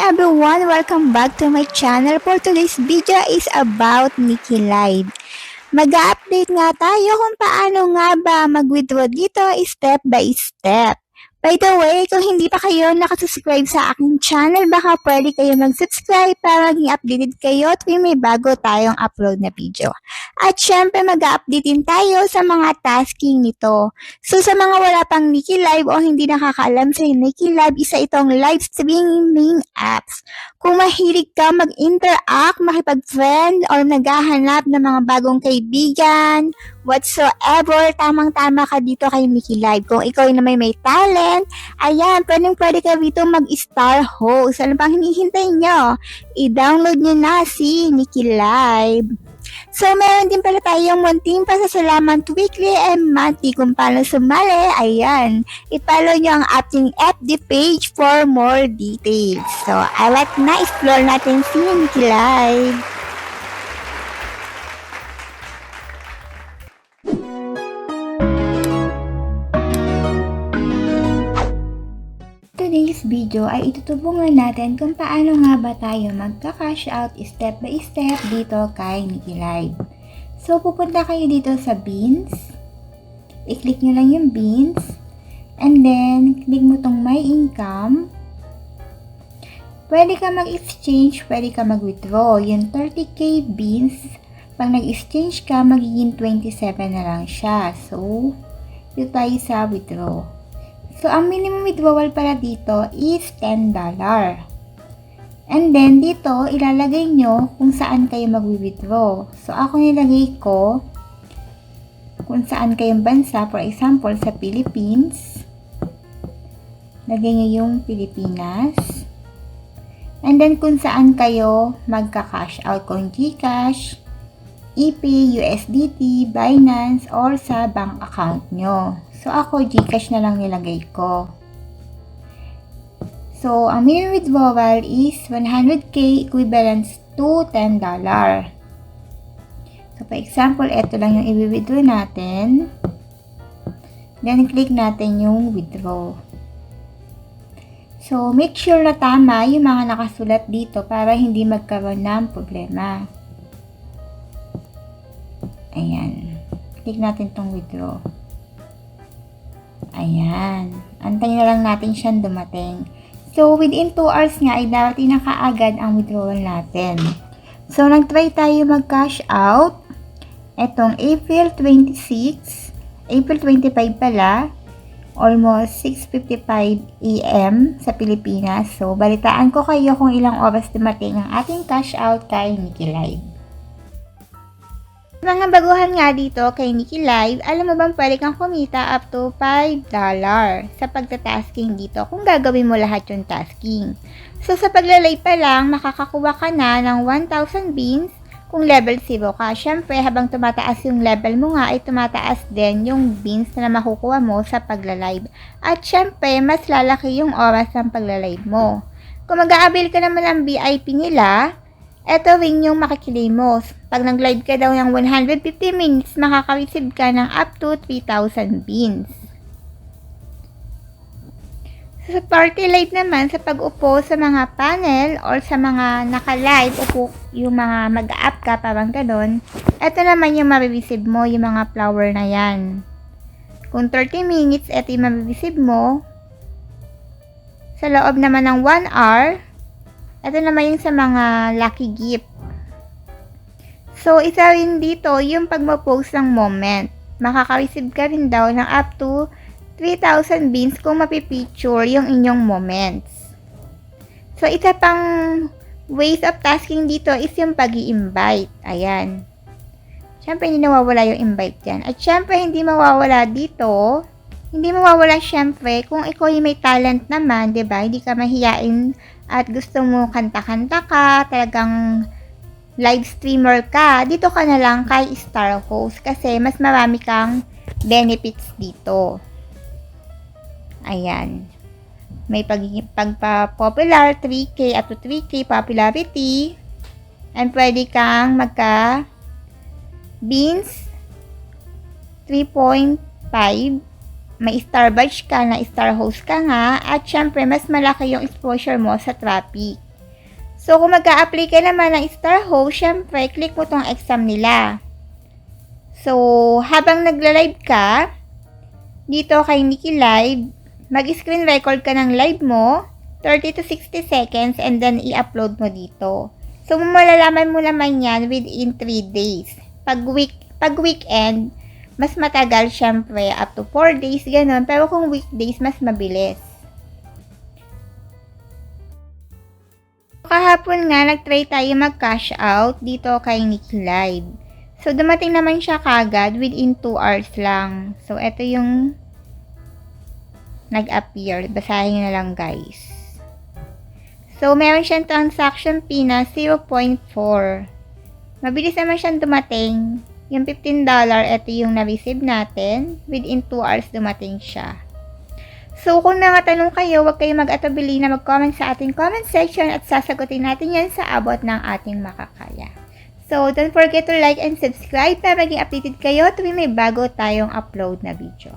everyone! Welcome back to my channel. For today's video is about Nikki Live. Mag-update nga tayo kung paano nga ba mag-withdraw dito step by step. By the way, kung hindi pa kayo nakasubscribe sa aking channel, baka pwede kayo mag-subscribe para maging updated kayo tuwing may bago tayong upload na video. At syempre mag-update din tayo sa mga tasking nito. So sa mga wala pang Nikki Live o hindi nakakaalam sa Nikki Live, isa itong live streaming apps. Kung mahilig ka mag-interact, makipag-friend, or naghahanap ng mga bagong kaibigan, whatsoever, tamang-tama ka dito kay Nikki Live. Kung ikaw na may talent, ayan, pwede ka dito mag-star host. Ano pang hinihintay nyo? I-download nyo na si Nikki Live. So, meron din pala tayong munting pasasalamat weekly and monthly kung paano sumali. Ayan, i-follow nyo ang ating FB page for more details. So, alat na, explore natin si Nikki Live. Today's video ay itutubungan natin kung paano nga ba tayo magka-cash out step by step dito kay Nikki Live. So, pupunta kayo dito sa Beans. I-click nyo lang yung Beans. And then, click mo tong My Income. Pwede ka mag-exchange, pwede ka mag-withdraw. Yung 30k Beans, pag nag-exchange ka, magiging 27 na lang siya. So, dito tayo sa withdraw. So, ang minimum withdrawal para dito is $10. And then, dito, ilalagay nyo kung saan kayo mag-withdraw. So, ako nilagay ko kung saan kayong bansa. For example, sa Philippines. Lagay nyo yung Pilipinas. And then, kung saan kayo magka-cash out. Kung GCash, EP, USDT, Binance, or sa bank account nyo. So, ako, GCash na lang nilagay ko. So, ang minimum withdrawal is 100k equivalents to $10. So, for example, ito lang yung i-withdraw natin. Then, click natin yung withdraw. So, make sure na tama yung mga nakasulat dito para hindi magkaroon ng problema. Ayan. Click natin tong withdraw. Ayan. Antayin na lang natin siyang dumating. So, within 2 hours nga ay darating na kaagad ang withdrawal natin. So, nag-try tayo mag-cash out. Etong April 26, April 25 pala, almost 6:55 AM sa Pilipinas. So, balitaan ko kayo kung ilang oras dumating ang ating cash out kay Nikki Live. Mga baguhan nga dito kay Nikki Live, alam mo bang pwede kang kumita up to $5 sa pagtatasking dito kung gagawin mo lahat yung tasking. So, sa paglalay pa lang, makakakuha ka na ng 1,000 beans kung level 0 ka. Siyempre, habang tumataas yung level mo nga, ay tumataas din yung beans na makukuha mo sa paglalay. At siyempre, mas lalaki yung oras ng paglalay mo. Kung mag-a-avail ka naman ng VIP nila, eto rin yung makikilaim mo. Pag nag-live ka daw ng 150 minutes, makaka-receive ka ng up to 3,000 beans. Sa party live naman, sa pag-upo sa mga panel or sa mga naka-live, upo yung mga mag-up ka, parang ganun, eto naman yung ma-receive mo, yung mga flower na yan. Kung 30 minutes, eto yung ma-receive mo. Sa loob naman ng 1 hour, ito naman yung sa mga lucky gift. So, isa rin dito yung pag-post ng moment. Makaka-receive ka rin daw ng up to 3,000 beans kung mapipicture yung inyong moments. So, isa pang ways of tasking dito is yung pag-i-invite. Ayan. Siyempre, hindi nawawala yung invite dyan. At siyempre, hindi mawawala dito. Hindi mawawala siyempre kung ikaw yung may talent naman, 'di ba? Hindi ka mahiyain at gusto mo kanta-kanta ka, talagang live streamer ka, dito ka na lang kay Star Host kasi mas marami kang benefits dito. Ayan. May pagpa-popular 3K up to 3K popularity. And pwede kang magka beans 3.5. May star badge ka na star host ka nga, at syempre mas malaki yung exposure mo sa traffic. So, kung mag-a-apply ka naman ng Star Host, syempre, click mo tong exam nila. So, habang nagla-live ka, dito kay Nikki Live, mag-screen record ka ng live mo, 30 to 60 seconds, and then i-upload mo dito. So, malalaman mo naman yan within 3 days. Pag weekend, mas matagal syempre, up to 4 days, ganun. Pero kung weekdays, mas mabilis. Kahapon nga, nag-try tayo mag-cash out dito kay Nikki Live. So, dumating naman siya kagad within 2 hours lang. So, ito yung nag-appear. Basahin nyo na lang, guys. So, meron siyang transaction fee na 0.4. Mabilis naman siyang dumating. Yung $15, ito yung na-receive natin. Within 2 hours dumating siya. So, kung nakatanong kayo, huwag kayo mag-atubili na mag-comment sa ating comment section at sasagutin natin yan sa abot ng ating makakaya. So, don't forget to like and subscribe para maging updated kayo tuwing may bago tayong upload na video.